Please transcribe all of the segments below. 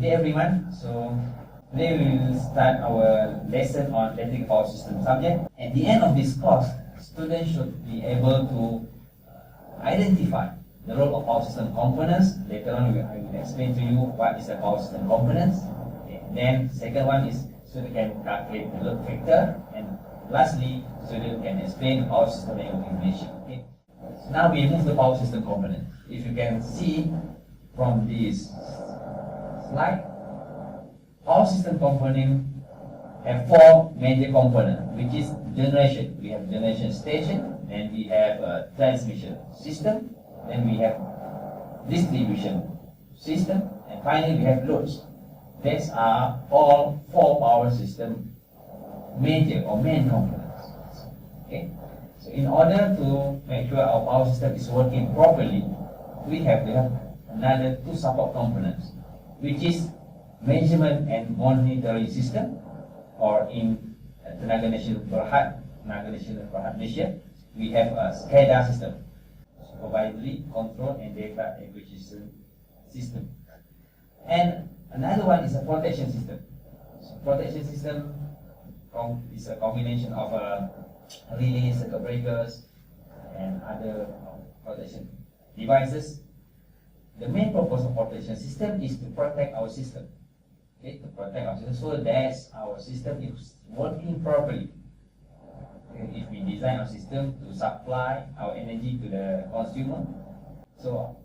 Good day everyone. So today we will start our lesson on electric power system subject. At the end of this course, students should be able to identify the role of power system components. Later on I will explain to you what is the power system components. Okay. Then second one is student can calculate the load factor, and lastly student can explain the power system information. Okay. So now we move the power system component. If you can see from this slide, power system component have four major components, which is generation. We have generation station, then we have a transmission system, then we have distribution system, and finally we have loads. These are all four power system major or main components. Okay. So in order to make sure our power system is working properly, we have another two support components, which is measurement and monitoring system, or in Tenaga Nasional Berhad Malaysia, we have a SCADA system, supervisory control and data acquisition system. And another one is a protection system. So protection system is a combination of relays, circuit breakers, and other protection devices. The main purpose of protection system is to protect our system. Okay, to protect our system so that our system is working properly. Okay, if we design our system to supply our energy to the consumer, so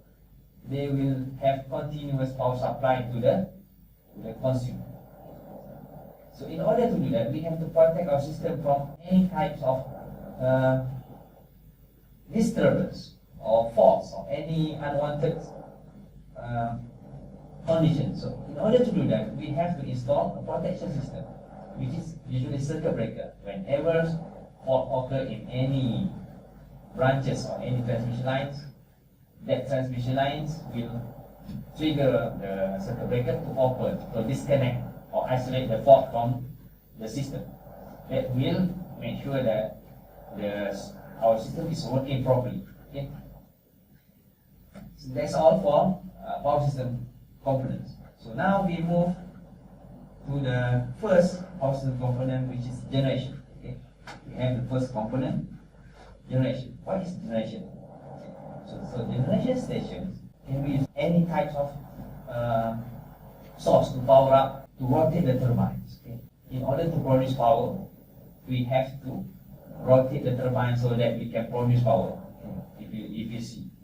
they will have continuous power supply to the consumer. So in order to do that, we have to protect our system from any types of disturbance or faults or any unwanted conditions. So in order to do that, we have to install a protection system, which is usually circuit breaker. Whenever fault occur in any branches or any transmission lines, that transmission lines will trigger the circuit breaker to open, to disconnect or isolate the fault from the system. That will make sure that our system is working properly. Okay? So that's all for power system components. So now we move to the first power system component, which is generation. Okay? We have the first component, generation. What is generation? So generation stations can be any types of source to power up, to rotate the turbines. Okay? In order to produce power, we have to rotate the turbine so that we can produce power. Okay?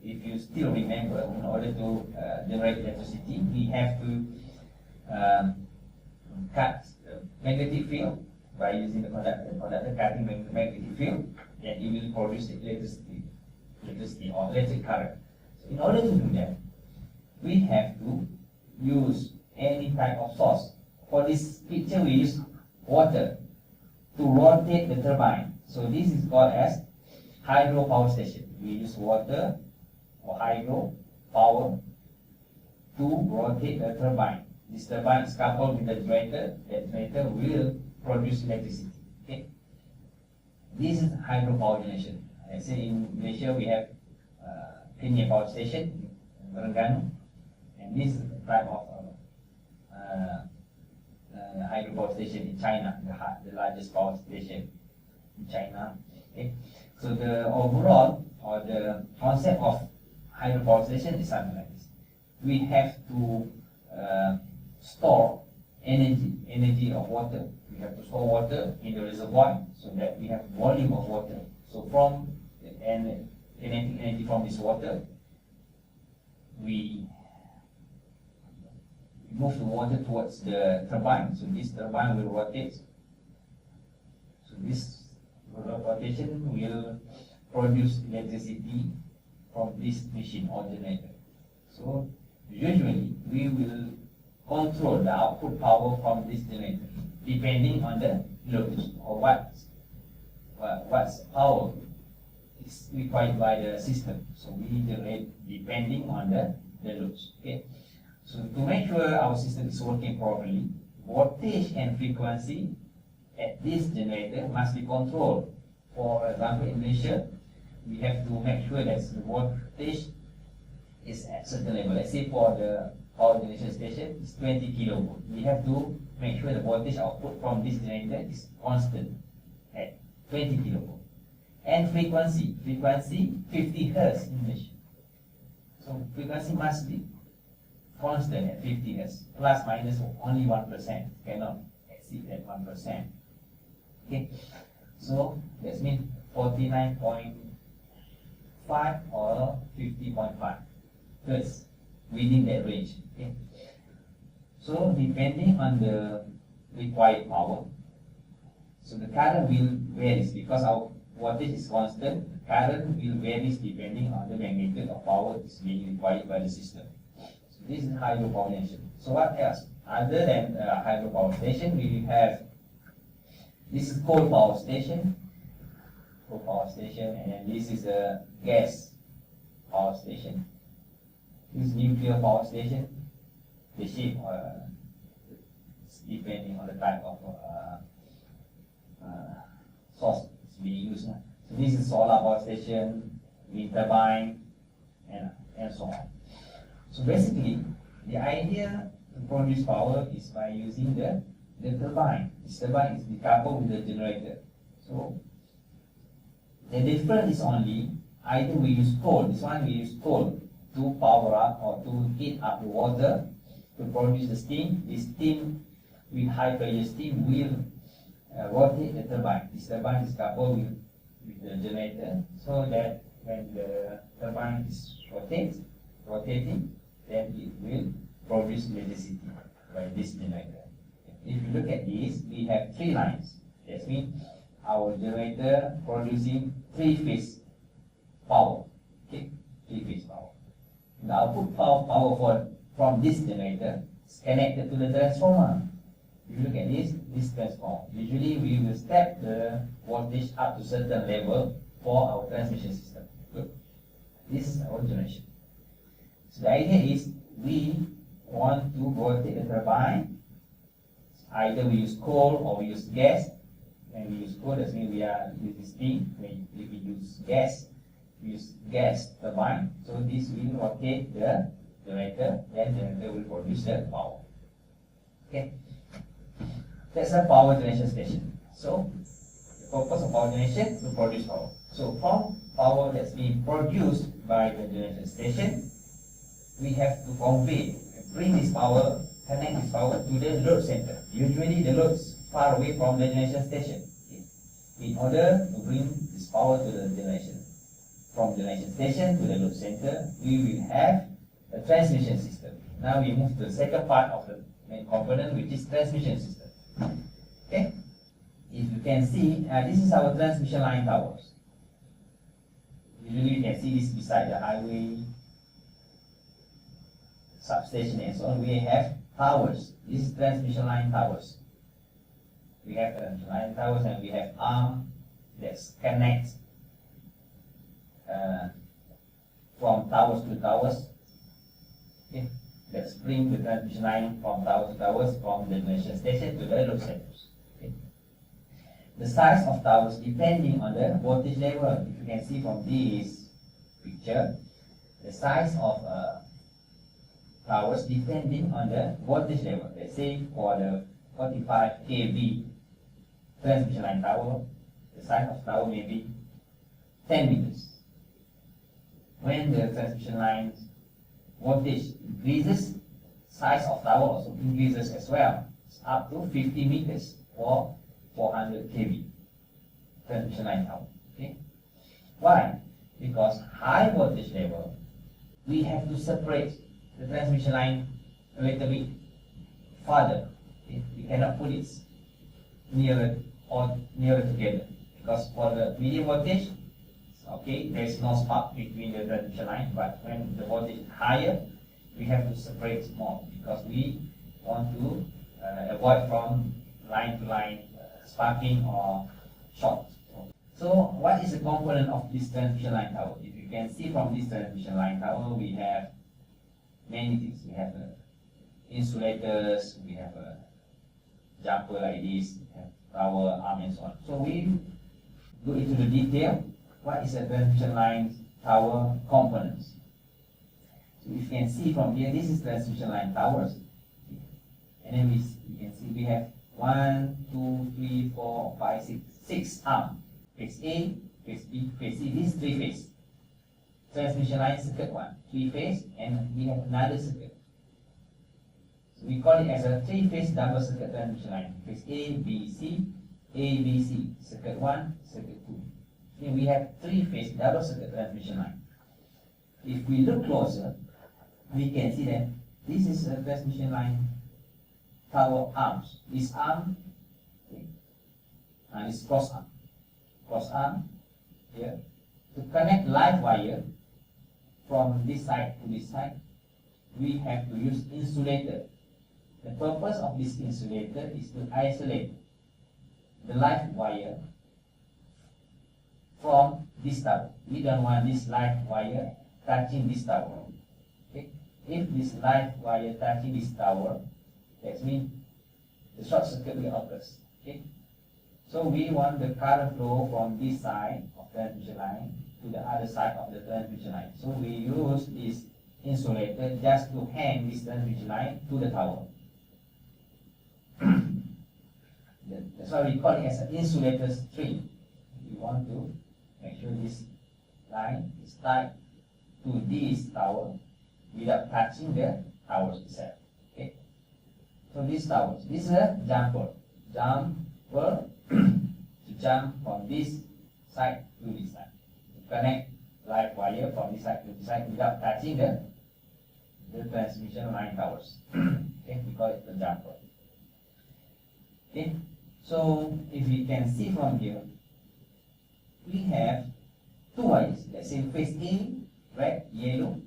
If you still remember, in order to generate electricity, we have to cut the magnetic field by using the conductor cutting the magnetic field, then it will produce electricity or electric current. So in order to do that, we have to use any type of source. For this picture, we use water to rotate the turbine. So this is called as hydro power station. We use water or hydro power to rotate the turbine. This turbine is coupled with the generator. That generator will produce electricity. Okay? This is hydro power generation. I say in Malaysia we have Kenya power station in Terengganu, and this is the type of hydro power station in China, the largest power station in China. Okay? So the overall or the concept of hydro power station is something like this. We have to store energy of water. We have to store water in the reservoir so that we have volume of water. So from and kinetic energy from this water, we move the water towards the turbine. So this turbine will rotate. So this rotation will produce electricity from this machine or generator. So usually we will control the output power from this generator depending on the loads or what's power is required by the system. So we generate depending on the loads. Okay. So to make sure our system is working properly, voltage and frequency at this generator must be controlled. For example, in Malaysia, we have to make sure that the voltage is at certain level. Let's say for the power generation station is 20 kilovolt. We have to make sure the voltage output from this generator is constant at 20 kilovolt. And frequency 50 hertz in English. So frequency must be constant at 50 hertz, plus minus only 1%, cannot exceed that 1%. Okay, so that means 49.5 or 50.5 hertz within that range. Okay, so depending on the required power, so the current will vary because our voltage is constant. The current will vary depending on the magnitude of power is being required by the system. So this is hydropower generation. So what else? Other than hydropower station, we have this is coal power station, and then this is a gas power station. This is nuclear power station. The shape depending on the type of source is being used. So this is solar power station, wind turbine, and so on. So basically, the idea to produce power is by using the turbine. This turbine is decoupled with the generator. So the difference is only either we use coal. This one we use coal to power up or to heat up the water to produce the steam. This steam with high pressure steam will rotate the turbine. This turbine is coupled with the generator, so that when the turbine is rotating, then it will produce electricity by this generator. If you look at this, we have 3 lines. That means our generator producing 3-phase power. Okay, 3-phase power. The output power from this generator is connected to the transformer. If you look at this transformer, usually we will step the voltage up to certain level for our transmission system. Good. This is our generation. So the idea is we want to rotate the turbine. Either we use coal or we use gas. When we use coal, that means we are using steam. If we use gas, we use gas turbine. So this will rotate the generator, then the generator will produce the power. Okay. That's a power generation station. So the purpose of power generation to produce power. So from power that's being produced by the generation station, we have to convey, bring this power, connect this power to the load center. Usually the load is far away from the generation station. Okay. In order to bring this power to the generation, from the generation station to the load center, we will have a transmission system. Now we move to the second part of the main component, which is transmission system. Okay, if you can see, this is our transmission line towers. Usually you can see this beside the highway, substation and so on. We have towers. This is transmission line towers. We have transmission line towers and we have arm that connects from towers to towers. Okay, let's bring the transmission line from towers to towers, from the generation station to the load centers. Okay. The size of towers depending on the voltage level. If you can see from this picture, the size of towers depending on the voltage level. Let's say for the 45 kV transmission line tower, the size of tower may be 10 meters. When the transmission line voltage increases, size of tower also increases as well. It's up to 50 meters for 400 kV transmission line tower. Okay? Why? Because high voltage level, we have to separate the transmission line a little bit further. Okay? We cannot put it nearer together, because for the medium voltage, okay, there is no spark between the transmission line, but when the voltage is higher, we have to separate more because we want to avoid from line to line sparking or short. So what is the component of this transmission line tower? If you can see from this transmission line tower, we have many things. We have insulators, we have a jumper like this, we have tower arm and so on. So we go into the detail. What is a transmission line tower components? So So if you can see from here, this is transmission line towers. And then you can see we have 1, 2, 3, 4, 5, 6 arms. Phase A, phase B, phase C. This is 3 phase. Transmission line circuit 1, 3 phase, and we have another circuit. So we call it as a 3 phase double circuit transmission line. Phase A, B, C, A, B, C. Circuit 1, circuit 2. Then we have 3 phase double circuit transmission line. If we look closer, we can see that this is a transmission line tower arms. This arm, okay, and this cross arm here, to connect live wire from this side to this side, we have to use insulator. The purpose of this insulator is to isolate the live wire from this tower. We don't want this live wire touching this tower. Okay? If this live wire touching this tower, that means the short circuit will occur. Okay? So we want the current flow from this side of the transmission line to the other side of the transmission line. So we use this insulator just to hang this transmission line to the tower. That's why we call it as an insulator string. We want to make sure this line is tied to this tower without touching the towers itself. Okay. So these towers, this is a jumper to jump from this side to this side, to connect live wire from this side to this side without touching the transmission line towers. Okay, we call it the jumper. Okay, so if we can see from here, we have 2 wires. Let's say phase A, red, yellow.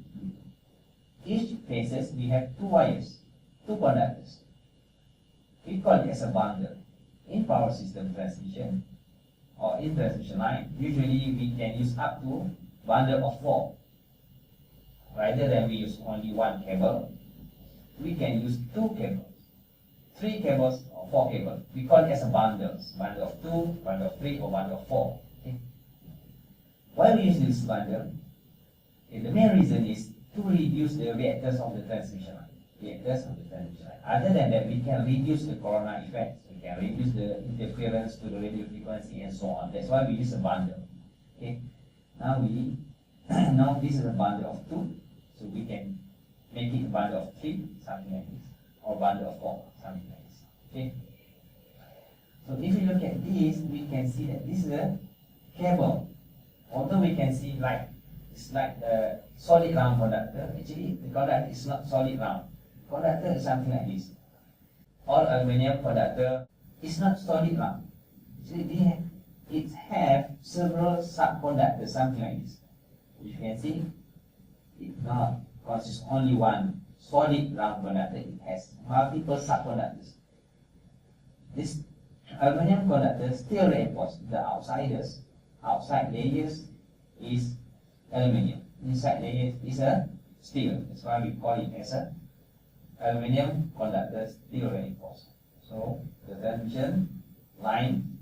Each phases we have 2 wires, 2 conductors. We call it as a bundle. In power system transmission or in transmission line, usually we can use up to bundle of 4. Rather than we use only 1 cable, we can use 2 cables, 3 cables or 4 cables. We call it as a bundles. Bundle of 2, bundle of 3, or bundle of 4. Okay. Why we use this bundle? Okay, the main reason is to reduce the reactance of the transmission line. Other than that, we can reduce the corona effects. We can reduce the interference to the radio frequency and so on. That's why we use a bundle. Okay. Now this is a bundle of 2, so we can make it a bundle of 3, something like this, or bundle of 4, something like this. Okay. So if you look at this, we can see that this is a cable. Although we can see like it's like a solid round conductor. Actually, the conductor is not solid round. Conductor is something like this. All aluminum conductor is not solid round. Actually, it have several subconductors, something like this. You can see, it not consists only one solid round conductor. It has multiple subconductors. This aluminum conductor still reinforced. The outside layers is aluminum. Inside layers is a steel. That's why we call it as a aluminum conductor steel reinforced. So the transmission line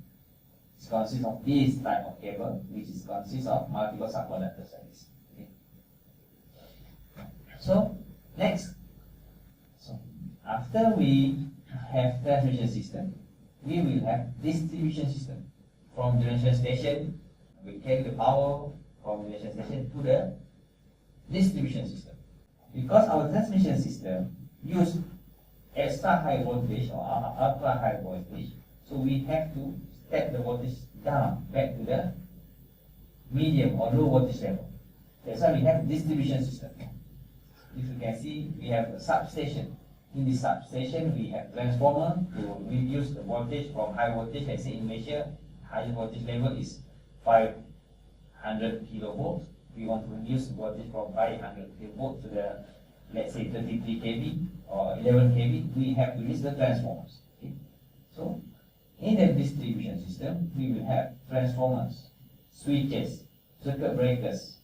consists of this type of cable, which is consists of multiple subconductors like this. Okay. So next, after we have transmission system, we will have distribution system. From generation station, we carry the power from generation station to the distribution system. Because our transmission system use extra high voltage or ultra high voltage, so we have to step the voltage down back to the medium or low voltage level. That's why we have distribution system. If you can see, we have a substation. In this substation, we have transformer to reduce the voltage from high voltage. Let's say in Malaysia, high voltage level is 500 kilovolts. We want to reduce the voltage from 500 kilovolts to the, let's say, 33 kV or 11 kV. We have to use the transformers. Okay? So in the distribution system, we will have transformers, switches, circuit breakers,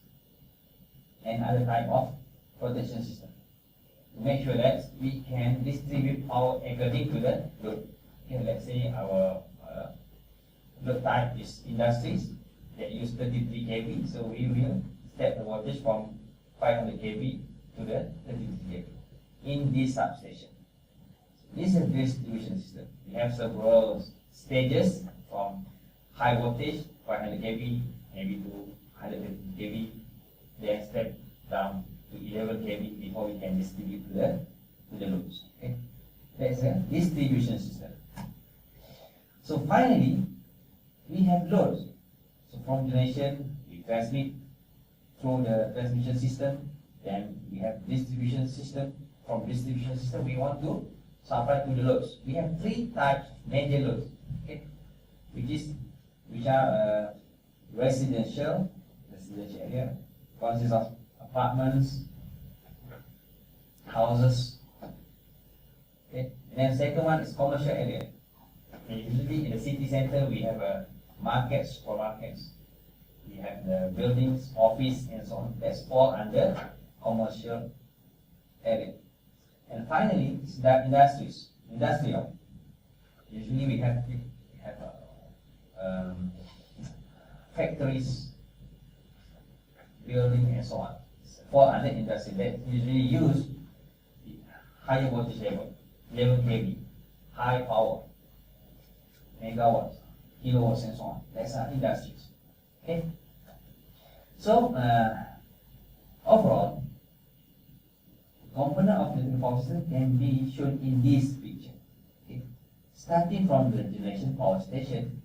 and other type of protection system to make sure that we can distribute power according to the load. Okay, let's say our load type is industries that use 33 kV, so we will step the voltage from 500 kV to the 33 kV in this substation. This is a distribution system. We have several stages from high voltage 500 kV maybe to 150 kV, then step down to 11 kV before we can distribute to the loads. Okay? That's a distribution system. So finally, we have loads. So from generation, we transmit through the transmission system. Then we have distribution system. From distribution system, we want to supply to the loads. We have three types of major loads, okay, which are residential area, consists of apartments, houses. Okay, and then second one is commercial area. And usually in the city center, we have markets, supermarkets. We have the buildings, office, and so on. That's all under commercial area. And finally, it's the industrial. Usually we have factories, building, and so on. Fall under industrial. That usually use higher voltage level, 11 kV, high power, megawatts, kilowatts, and so on. That's our industries. Okay. So overall, component of the power system can be shown in this picture. Okay. Starting from the generation power station,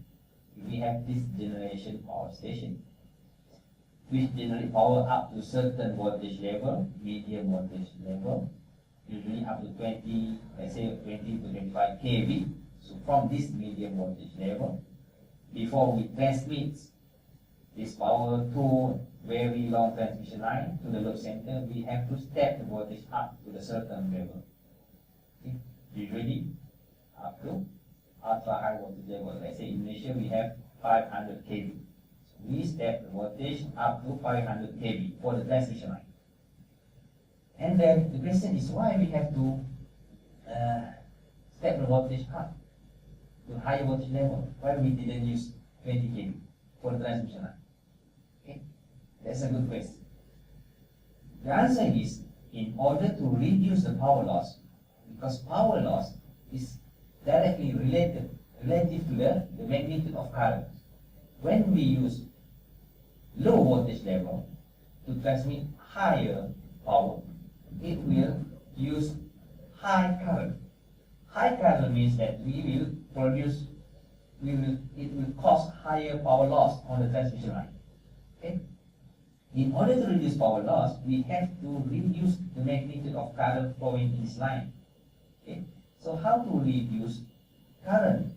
we have this generation power station, which generate power up to certain voltage level, medium voltage level, usually up to 20, let's say 20 to 25 kV. So from this medium voltage level, before we transmit this power through very long transmission line to the load center, we have to step the voltage up to a certain level. Okay? Usually up to ultra high voltage level. Let's say in Malaysia we have 500 kV. So we step the voltage up to 500 kV for the transmission line. And then the question is why we have to step the voltage up to higher voltage level. Why we didn't use 20 kV for the transmission line? Okay, that's a good question. The answer is in order to reduce the power loss, because power loss is directly relative to the magnitude of current. When we use low voltage level to transmit higher power, it will use high current. High current means that it will cause higher power loss on the transmission line. Okay? In order to reduce power loss, we have to reduce the magnitude of current flowing in this line. Okay? So how to reduce current?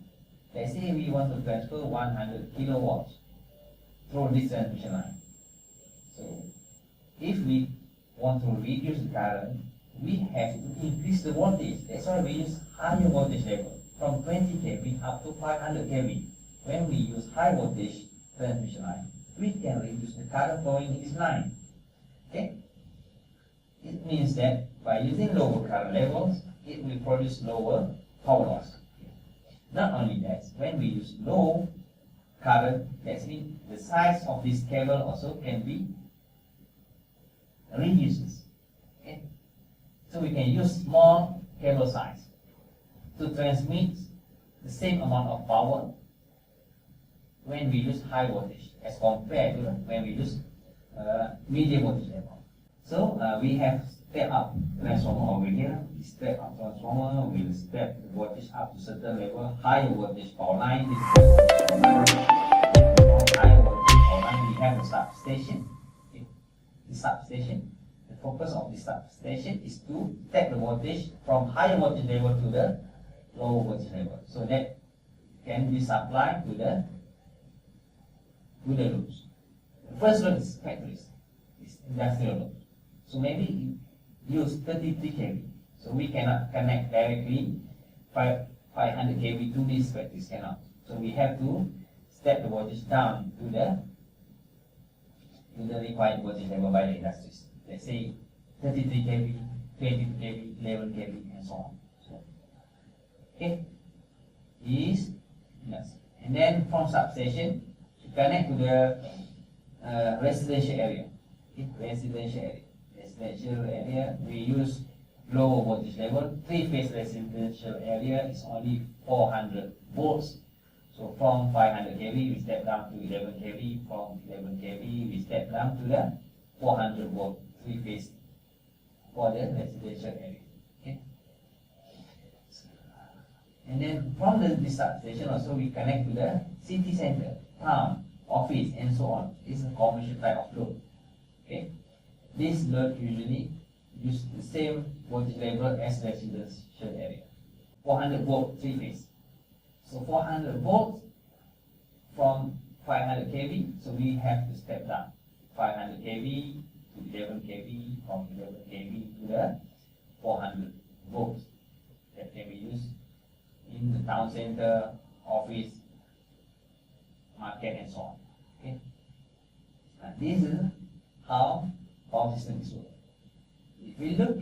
Let's say we want to transfer 100 kilowatts through this transmission line. So if we want to reduce the current, we have to increase the voltage. That's why we use higher voltage level from 20 kV up to 500 kV. When we use high voltage transmission line, we can reduce the current flowing in this line. Okay? It means that by using lower current levels, it will produce lower power loss. Not only that, when we use low current, that means the size of this cable also can be reduced. Okay? So we can use small cable size to transmit the same amount of power when we use high voltage as compared to when we use medium voltage level. So we have step up transformer over here. Step up transformer will step the voltage up to certain level. Higher voltage power line. Higher voltage power line. We have a substation. Okay. The substation. The focus of the substation is to step the voltage from higher voltage level to the lower voltage level, so that can be supplied to the loads. The first load is factories, it's industrial load. So maybe use 33 kV. So we cannot connect directly 500 kV to these factories, cannot. So we have to step the voltage down to the required voltage level by the industries. Let's say 33 kV, 22 kV, 11 kV, and so on. So, okay, is yes. And then from substation to connect to the residential area. Okay? Residential area. Yes. residential area, we use lower voltage level. Three-phase residential area is only 400 volts. So from 500 kV, we step down to 11 kV. From 11 kV, we step down to the 400 volt three-phase for the residential area. Okay. And then from the substation also, we connect to the city center, town, office, and so on. This is a commercial type of load. Okay. This load usually use the same voltage level as residential area. 400 volt three-phase. So 400 volts from 500 kV, so we have to step down 500 kV to 11 kV, from 11 kV to the 400 volts that can be used in the town center, office, market, and so on. Okay. And this is how power system is working. If we look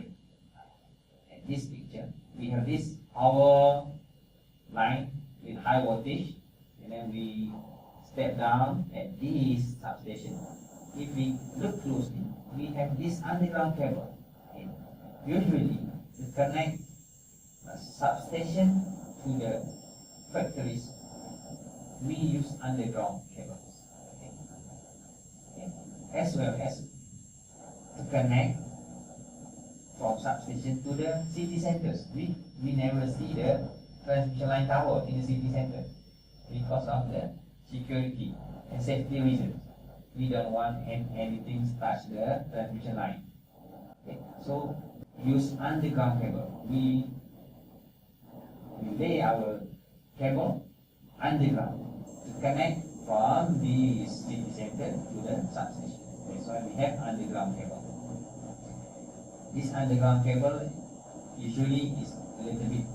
at this picture, we have this power line with high voltage, and then we step down at this substation. If we look closely, we have this underground cable. Okay. Usually, to connect a substation to the factories, we use underground cables. Okay. Okay. As well as to connect from substation to the city centers. We never see the transmission line tower in the city center because of the security and safety reasons. We don't want anything to touch the transmission line. Okay. So use underground cable. We lay our cable underground to connect from the city center to the substation. That's why we have underground cable. This underground cable usually is a little bit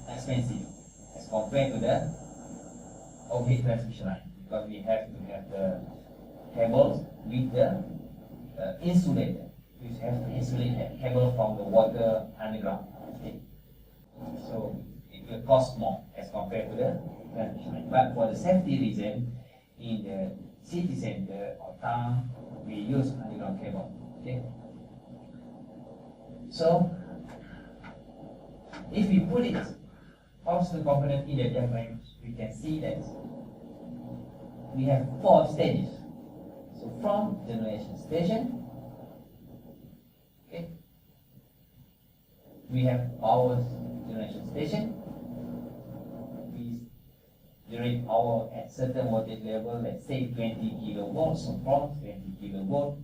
expensive as compared to the overhead transmission line, because we have to have the cables with the insulator. We have to insulate the cable from the water underground. Okay. So it will cost more as compared to the transmission line. But for the safety reason, in the city center or town, we use underground cable. Okay. So if we put it constant component in the diagram, we can see that we have 4 stages. So from generation station, okay, we have power generation station. We generate power at certain voltage level, let's say 20 kilovolts. So from 20 kilovolt,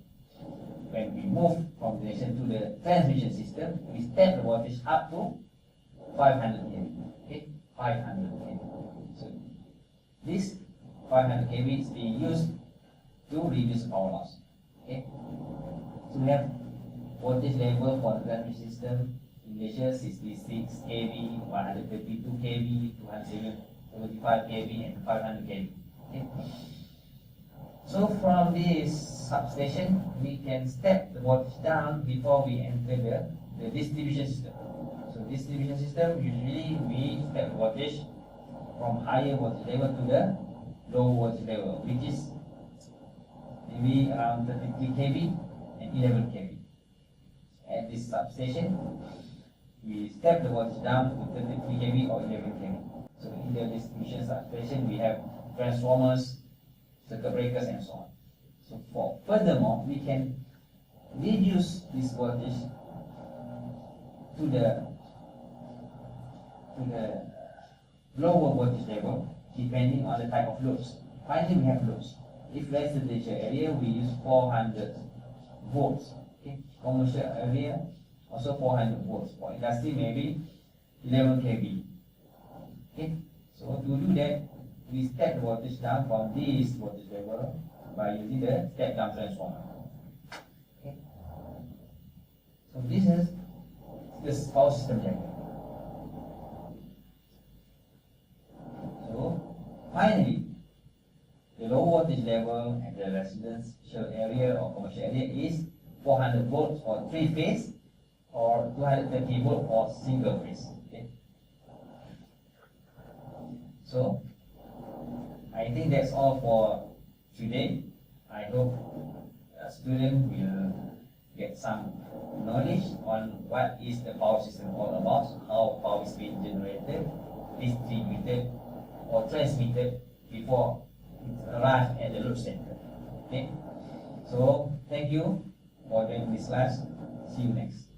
when we move from generation to the transmission system, we step the voltage up to 500 kV. Okay, 500 kV. So this 500 kV is being used to reduce power loss. Okay, so we have voltage level for the transmission system in Malaysia: 66 kV, 132 kV, 275 kV, and 500 kV. Okay. So from this substation, we can step the voltage down before we enter the distribution system. So distribution system, usually we step voltage from higher voltage level to the low voltage level, which is maybe around 33 kV and 11 kV. At this substation, we step the voltage down to 33 kV or 11 kV. So in the distribution substation, we have transformers, circuit breakers, and so on. So furthermore, we can reduce this voltage to the lower voltage level depending on the type of loads. Finally, we have loads. If residential area, we use 400 volts. Okay. Commercial area, also 400 volts. For industry, maybe 11 kV. Okay. So to do that, we step the voltage down from this voltage level by using the step down transformer. Okay. So this is this power system diagram. So finally, the low voltage level at the residential area or commercial area is 400 volts for 3-phase or 230 volts for single phase. Okay. So I think that's all for today. I hope a student will get some knowledge on what is the power system all about, how power is being generated, distributed, or transmitted before it arrives at the load center. Okay? So, thank you for doing this class. See you next.